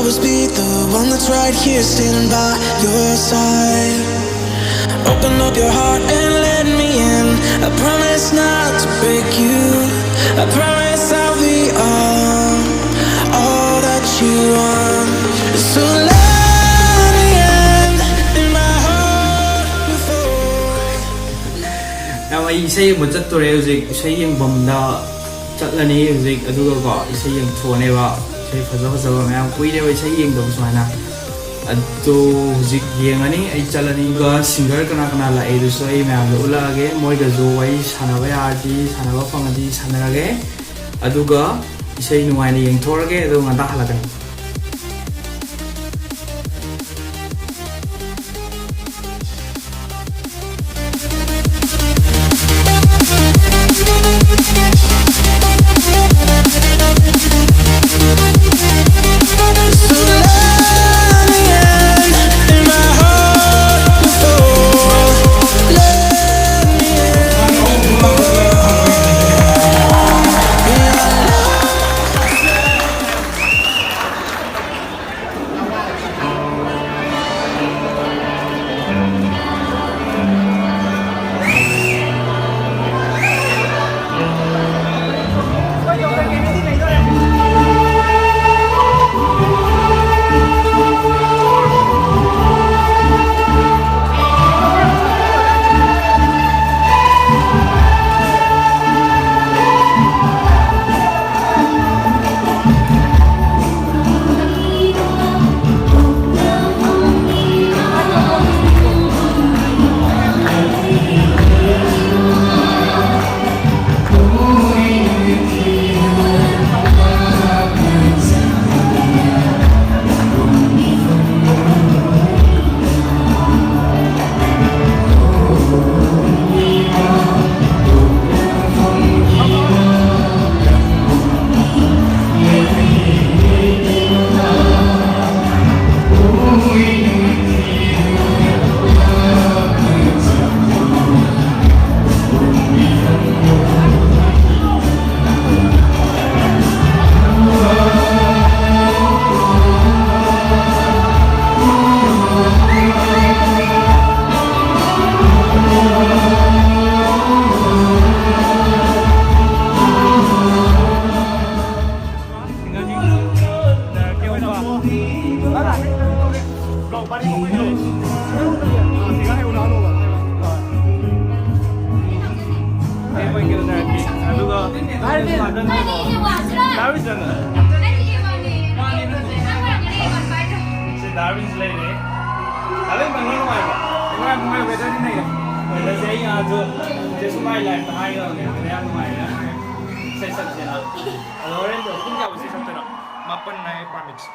always be the one that's right here standing by your side. Open up your heart and let me in. I promise not to break you. I promise I'll be all that you want. So let me in my heart before. Now I say một chất tôi đều dịch say những bầm đó chất là ní dịch ở đâu có say những thua này vào say phải rất mà em quý đều say những đồng xoài nào tu zik yang ani ai chalani ga singer kana la ai so ai ma lo la ge moi ga zo wai sana ba arti sana ba phang adi sana ge aduga isai nuai ni yang thor ge adu ngata hala kan Darwin's lady. Alam mo ano ba? Kung may weather din eh. Wala siya yung ato. Just my life tayo ng kaya may na. Sa sila. Aloren do kung yaw sa tara. Mapan na panics.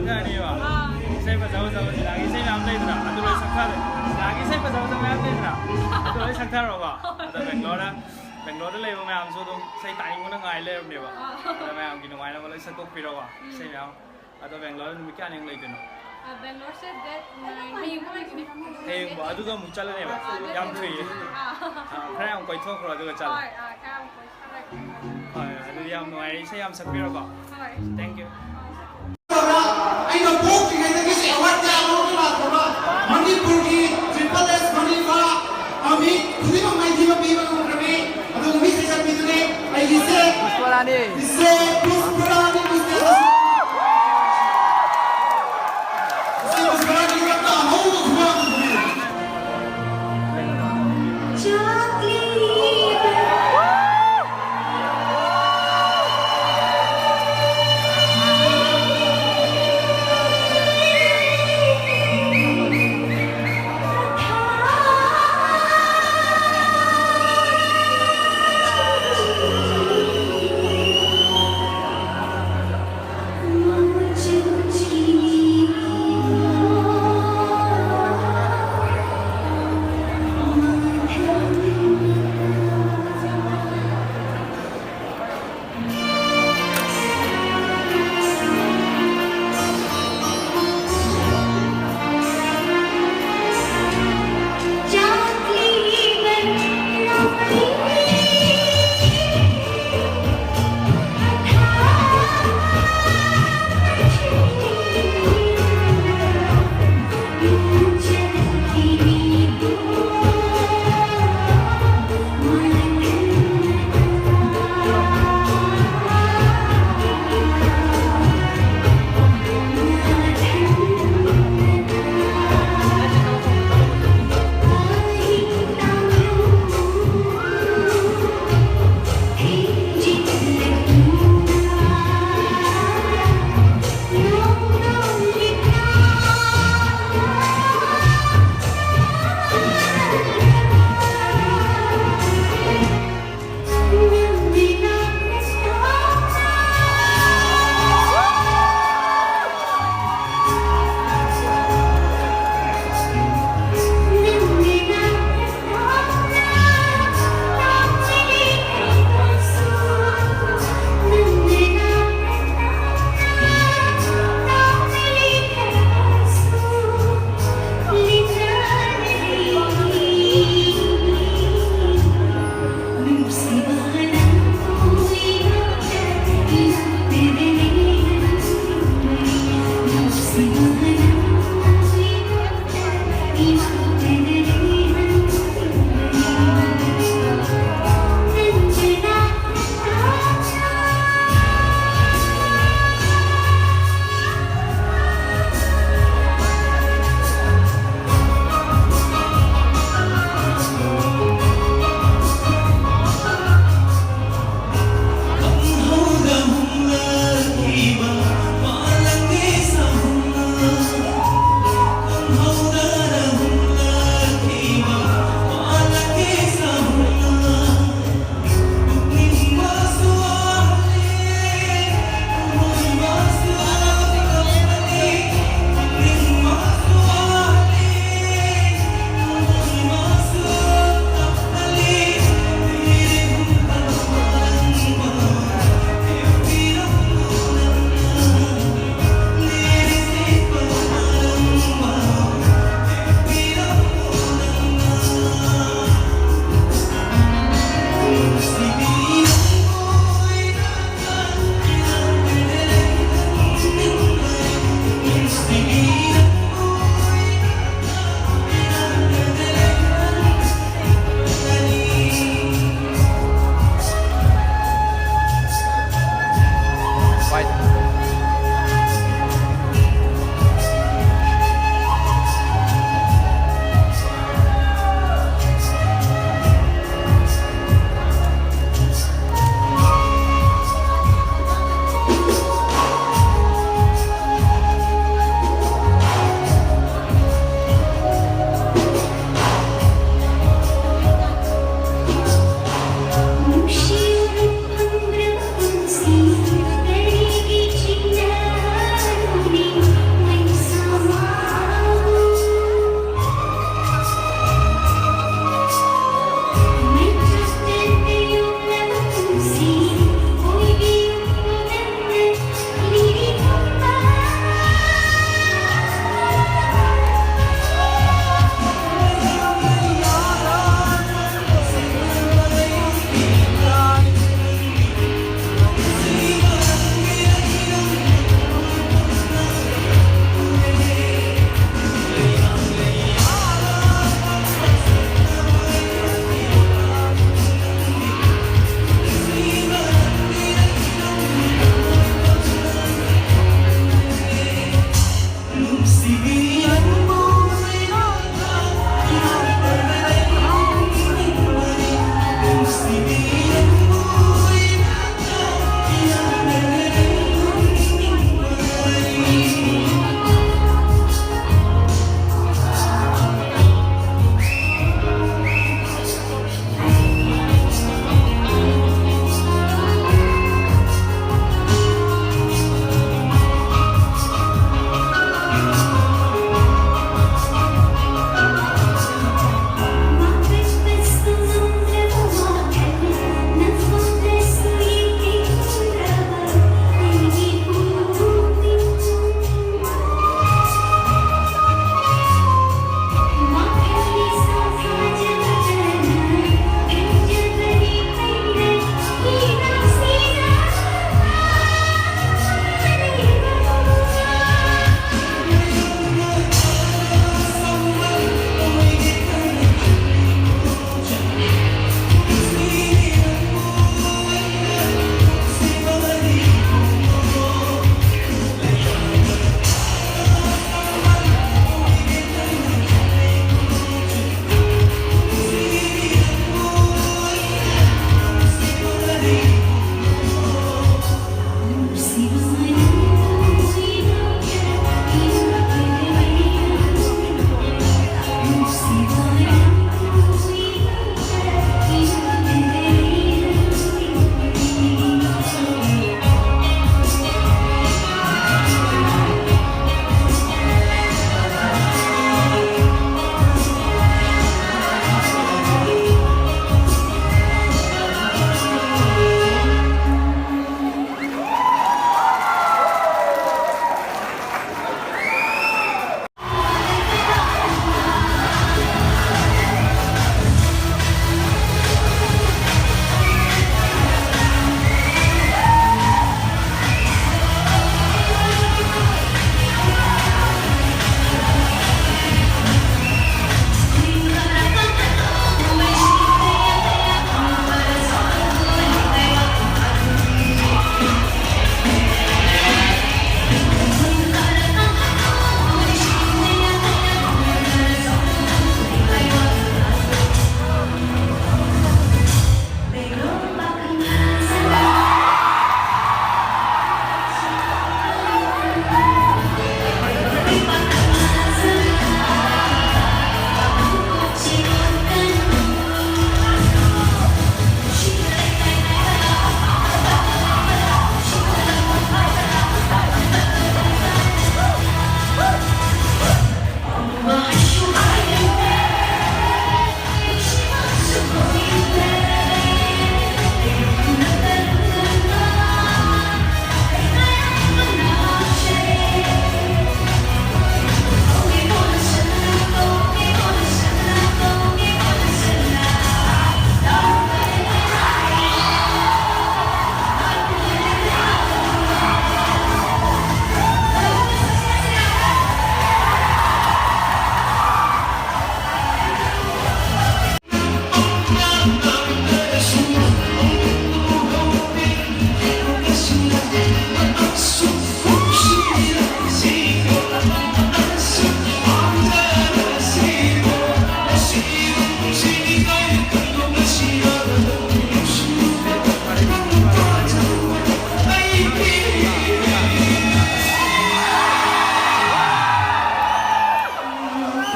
Sakani ba. Isay pa sa si lagi isay nam lai dra. Atu lai sakha de. Lagi isay pa sa mayam lai dra. Atu lai sakha ro ba. Atu Bangalore lai ba mayam so dum sai tai mo na ngai lai ne ba. Atu mayam gi ngai na ba lai sakok pi ro ba. Isay mayam. Atu Bangalore nu mi kya neng lai de no. Bangalore said that Hey ba adu ga mu chala ne ba. Yam thui. Khara ang koi thok ro adu ga chala. Adu yam ngai isay yam sak pi ro ba. Thank you. Anh nói bố thì ngày nay cái sẽ hoạt ra nó cái là của nó Manipur की Triple S Manipur अभी खुदी में मैं जीवन बीमा को करने अब तो भी सेशन भी तूने आई इससे पुष्परानी पुष्परानी का तो हम लोग हुआ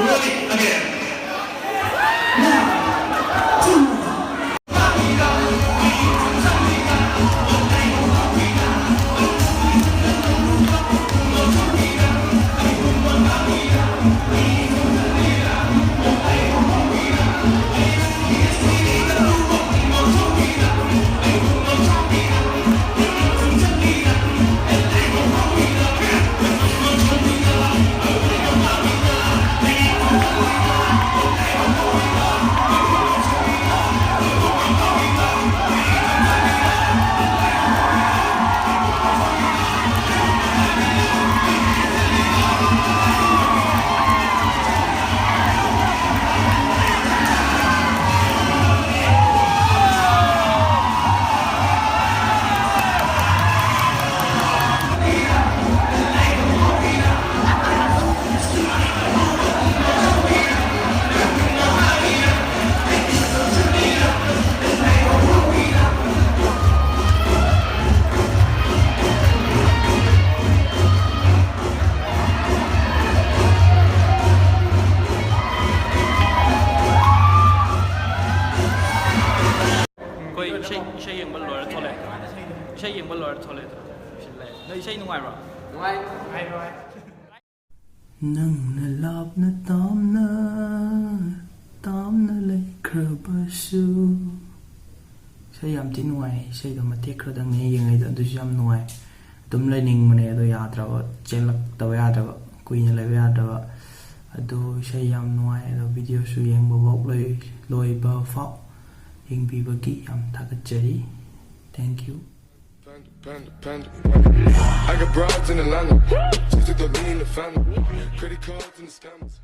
Ready? Again. Ishay yang balor toilet. Ishay yang balor toilet. Sille. No ishay nungai bro. Nungai. Nangna labna tamna lay krabasu. Ishay yam tin nuai, ishay do matek kradang ne yang ai do jam nuai. Tum lai ning mane do yatra ba chelak taw yatra ba kuinya lai yatra ba. Ado ishay yam nuai do video su yang bobok loi ba fa. Bagi yam takachari. Thank you. Panda. I got broads in Atlanta. Just took the lean in the family. Credit cards and the scammers.